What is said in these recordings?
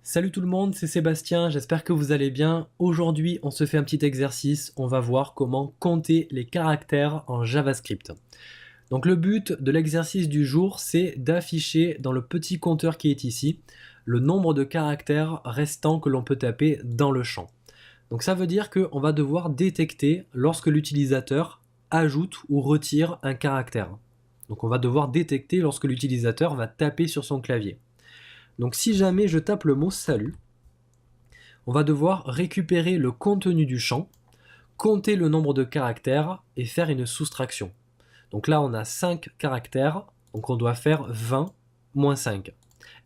Salut tout le monde, c'est Sébastien, j'espère que vous allez bien. Aujourd'hui, on se fait un petit exercice, on va voir comment compter les caractères en JavaScript. Donc le but de l'exercice du jour, c'est d'afficher dans le petit compteur qui est ici, le nombre de caractères restants que l'on peut taper dans le champ. Donc ça veut dire qu'on va devoir détecter lorsque l'utilisateur ajoute ou retire un caractère. Donc on va devoir détecter lorsque l'utilisateur va taper sur son clavier. Donc si jamais je tape le mot salut, on va devoir récupérer le contenu du champ, compter le nombre de caractères et faire une soustraction. Donc là on a 5 caractères, donc on doit faire 20 moins 5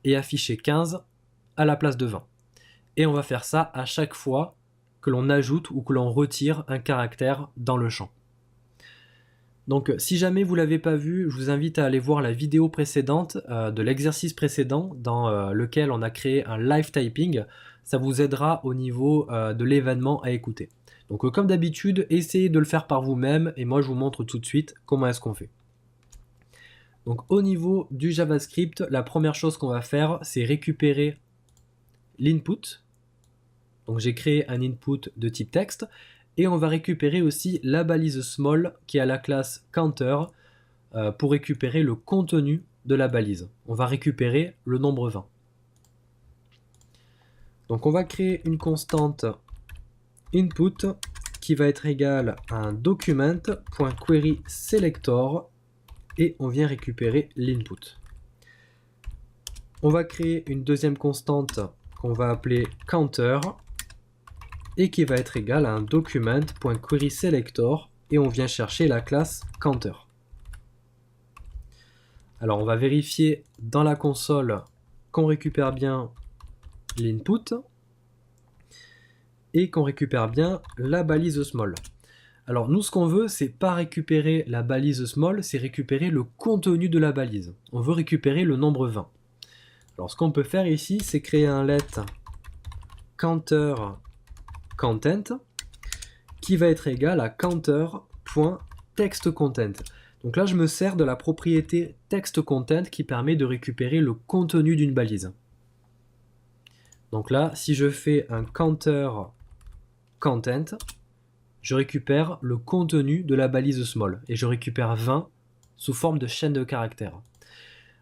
et afficher 15 à la place de 20. Et on va faire ça à chaque fois que l'on ajoute ou que l'on retire un caractère dans le champ. Donc si jamais vous ne l'avez pas vu, je vous invite à aller voir la vidéo précédente de l'exercice précédent dans lequel on a créé un live typing. Ça vous aidera au niveau de l'événement à écouter. Donc comme d'habitude, essayez de le faire par vous-même et moi je vous montre tout de suite comment est-ce qu'on fait. Donc au niveau du JavaScript, la première chose qu'on va faire, c'est récupérer l'input. Donc j'ai créé un input de type texte. Et on va récupérer aussi la balise small qui est à la classe counter pour récupérer le contenu de la balise. On va récupérer le nombre 20. Donc on va créer une constante input qui va être égale à un document.querySelector et on vient récupérer l'input. On va créer une deuxième constante qu'on va appeler counter et qui va être égal à un document.querySelector et on vient chercher la classe counter. Alors on va vérifier dans la console qu'on récupère bien l'input et qu'on récupère bien la balise small. Alors nous ce qu'on veut, c'est pas récupérer la balise small, c'est récupérer le contenu de la balise. On veut récupérer le nombre 20. Alors ce qu'on peut faire ici, c'est créer un let counter content qui va être égal à counter.textContent. Donc là je me sers de la propriété textContent qui permet de récupérer le contenu d'une balise. Donc là si je fais un counter content, je récupère le contenu de la balise small et je récupère 20 sous forme de chaîne de caractères.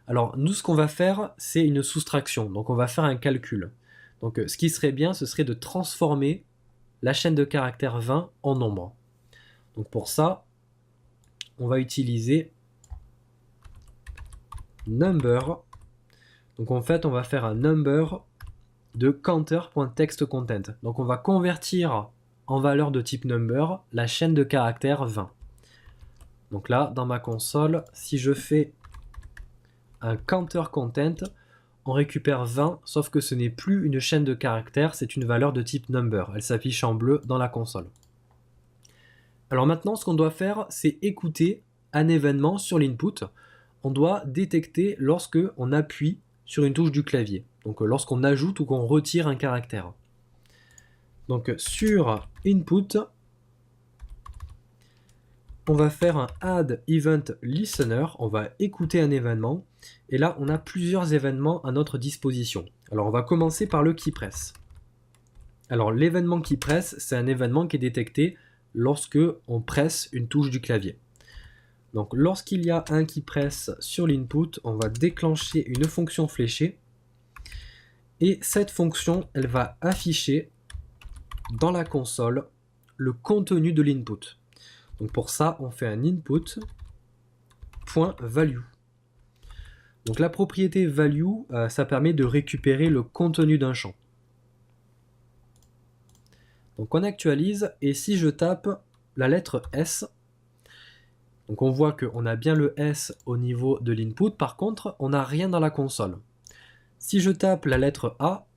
Alors nous ce qu'on va faire, c'est une soustraction, donc on va faire un calcul. Donc ce qui serait bien, ce serait de transformer la chaîne de caractères 20 en nombre. Donc pour ça, on va utiliser number. Donc en fait, on va faire un number de counter.textContent. Donc on va convertir en valeur de type number la chaîne de caractères 20. Donc là, dans ma console, si je fais un counter content, on récupère 20, sauf que ce n'est plus une chaîne de caractères, c'est une valeur de type number. Elle s'affiche en bleu dans la console. Alors maintenant, ce qu'on doit faire, c'est écouter un événement sur l'input. On doit détecter lorsque on appuie sur une touche du clavier. Donc lorsqu'on ajoute ou qu'on retire un caractère. Donc sur input, on va faire un add event listener, on va écouter un événement, et là on a plusieurs événements à notre disposition. Alors on va commencer par le keypress. Alors l'événement keypress, c'est un événement qui est détecté lorsque on presse une touche du clavier. Donc lorsqu'il y a un keypress sur l'input, on va déclencher une fonction fléchée, et cette fonction, elle va afficher dans la console le contenu de l'input. Donc pour ça, on fait un input.value. Donc la propriété value, ça permet de récupérer le contenu d'un champ. Donc on actualise et si je tape la lettre S, donc on voit qu'on a bien le S au niveau de l'input, par contre on n'a rien dans la console. Si je tape la lettre A,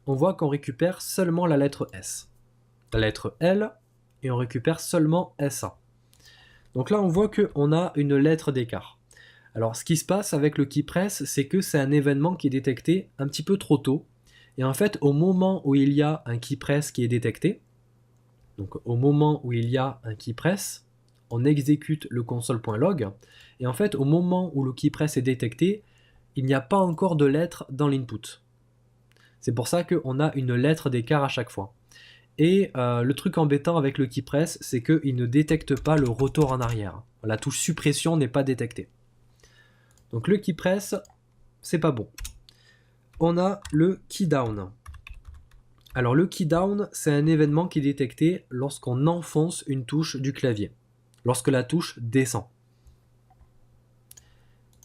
on voit qu'on récupère seulement la lettre S. La lettre L, et on récupère seulement SA. Donc là on voit qu'on a une lettre d'écart. Alors ce qui se passe avec le keypress, c'est que c'est un événement qui est détecté un petit peu trop tôt. Et en fait au moment où il y a un keypress qui est détecté, donc au moment où il y a un keypress, on exécute le console.log. Et en fait au moment où le keypress est détecté, il n'y a pas encore de lettre dans l'input. C'est pour ça qu'on a une lettre d'écart à chaque fois. Et le truc embêtant avec le keypress, c'est qu'il ne détecte pas le retour en arrière. La touche suppression n'est pas détectée. Donc le keypress, c'est pas bon. On a le keydown. Alors le keydown, c'est un événement qui est détecté lorsqu'on enfonce une touche du clavier, lorsque la touche descend.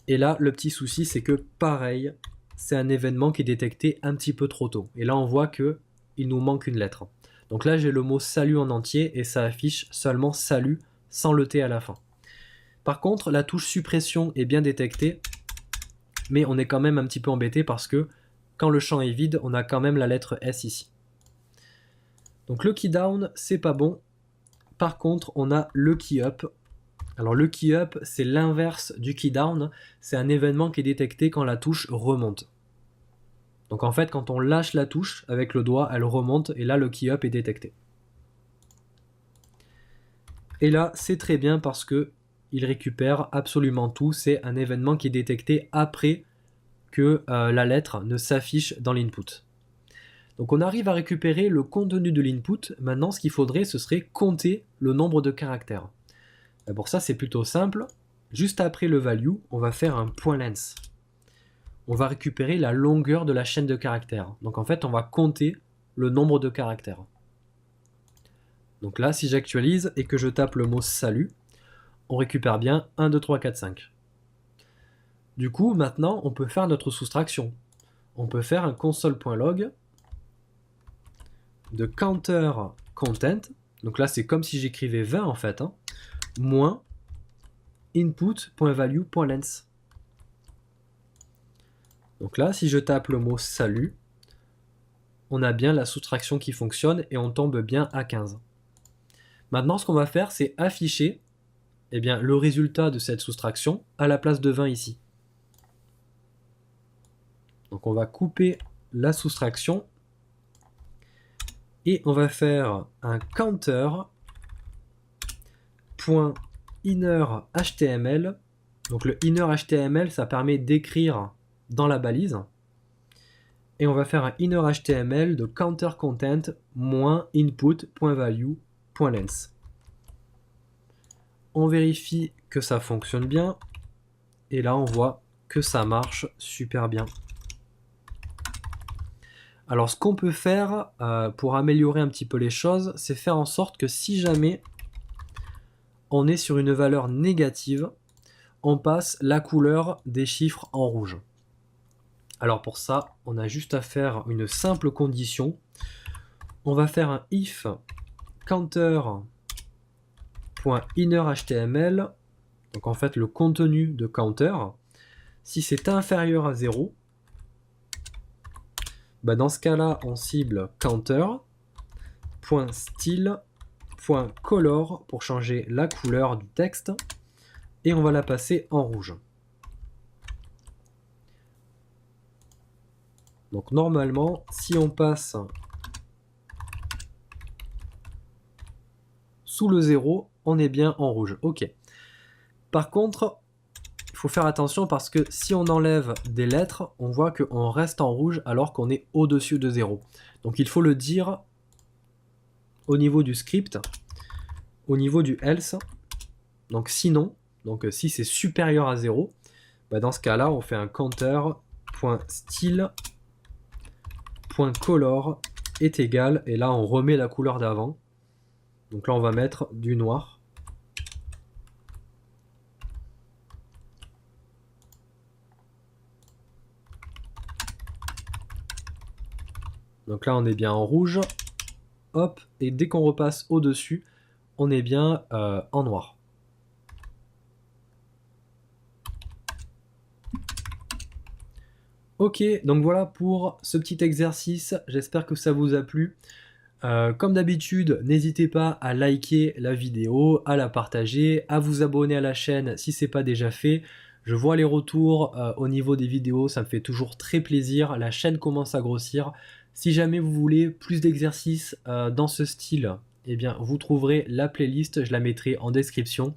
Et là, le petit souci, c'est que pareil, c'est un événement qui est détecté un petit peu trop tôt. Et là, on voit qu'il nous manque une lettre. Donc là, j'ai le mot salut en entier et ça affiche seulement salut sans le T à la fin. Par contre, la touche suppression est bien détectée, mais on est quand même un petit peu embêté parce que quand le champ est vide, on a quand même la lettre S ici. Donc le key down, c'est pas bon. Par contre, on a le key up. Alors le key up, c'est l'inverse du key down. C'est un événement qui est détecté quand la touche remonte. Donc en fait, quand on lâche la touche avec le doigt, elle remonte et là le key up est détecté. Et là, c'est très bien parce que il récupère absolument tout. C'est un événement qui est détecté après que la lettre ne s'affiche dans l'input. Donc on arrive à récupérer le contenu de l'input. Maintenant, ce qu'il faudrait, ce serait compter le nombre de caractères. Et pour ça, c'est plutôt simple. Juste après le value, on va faire un point length. On va récupérer la longueur de la chaîne de caractères. Donc en fait, on va compter le nombre de caractères. Donc là, si j'actualise et que je tape le mot salut, on récupère bien 1, 2, 3, 4, 5. Du coup, maintenant, on peut faire notre soustraction. On peut faire un console.log de counter content. Donc là, c'est comme si j'écrivais 20 en fait, hein, moins input.value.length. Donc là, si je tape le mot salut, on a bien la soustraction qui fonctionne et on tombe bien à 15. Maintenant, ce qu'on va faire, c'est afficher le résultat de cette soustraction à la place de 20 ici. Donc on va couper la soustraction et on va faire un counter.innerHTML. Donc le innerHTML, ça permet d'écrire dans la balise. Et on va faire un innerHTML de counterContent moins input.value.length. On vérifie que ça fonctionne bien. Et là, on voit que ça marche super bien. Alors, ce qu'on peut faire pour améliorer un petit peu les choses, c'est faire en sorte que si jamais on est sur une valeur négative, on passe la couleur des chiffres en rouge. Alors pour ça, on a juste à faire une simple condition. On va faire un if counter.innerHTML, donc en fait le contenu de counter. Si c'est inférieur à 0, dans ce cas-là, on cible counter.style.color pour changer la couleur du texte et on va la passer en rouge. Donc normalement, si on passe sous le 0, on est bien en rouge. Ok. Par contre, il faut faire attention parce que si on enlève des lettres, on voit qu'on reste en rouge alors qu'on est au-dessus de 0. Donc il faut le dire au niveau du script, au niveau du else. Donc sinon, si c'est supérieur à 0, dans ce cas-là, on fait un counter.style.color est égal, et là on remet la couleur d'avant. Donc là on va mettre du noir. Donc là on est bien en rouge. Hop, et dès qu'on repasse au-dessus, on est bien en noir. Ok, donc voilà pour ce petit exercice. J'espère que ça vous a plu. Comme d'habitude, n'hésitez pas à liker la vidéo, à la partager, à vous abonner à la chaîne si ce n'est pas déjà fait. Je vois les retours au niveau des vidéos, ça me fait toujours très plaisir. La chaîne commence à grossir. Si jamais vous voulez plus d'exercices dans ce style, vous trouverez la playlist, je la mettrai en description,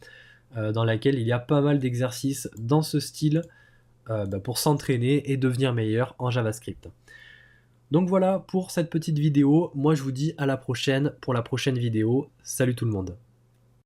dans laquelle il y a pas mal d'exercices dans ce style pour s'entraîner et devenir meilleur en JavaScript. Donc voilà pour cette petite vidéo, moi je vous dis à la prochaine pour la prochaine vidéo. Salut tout le monde.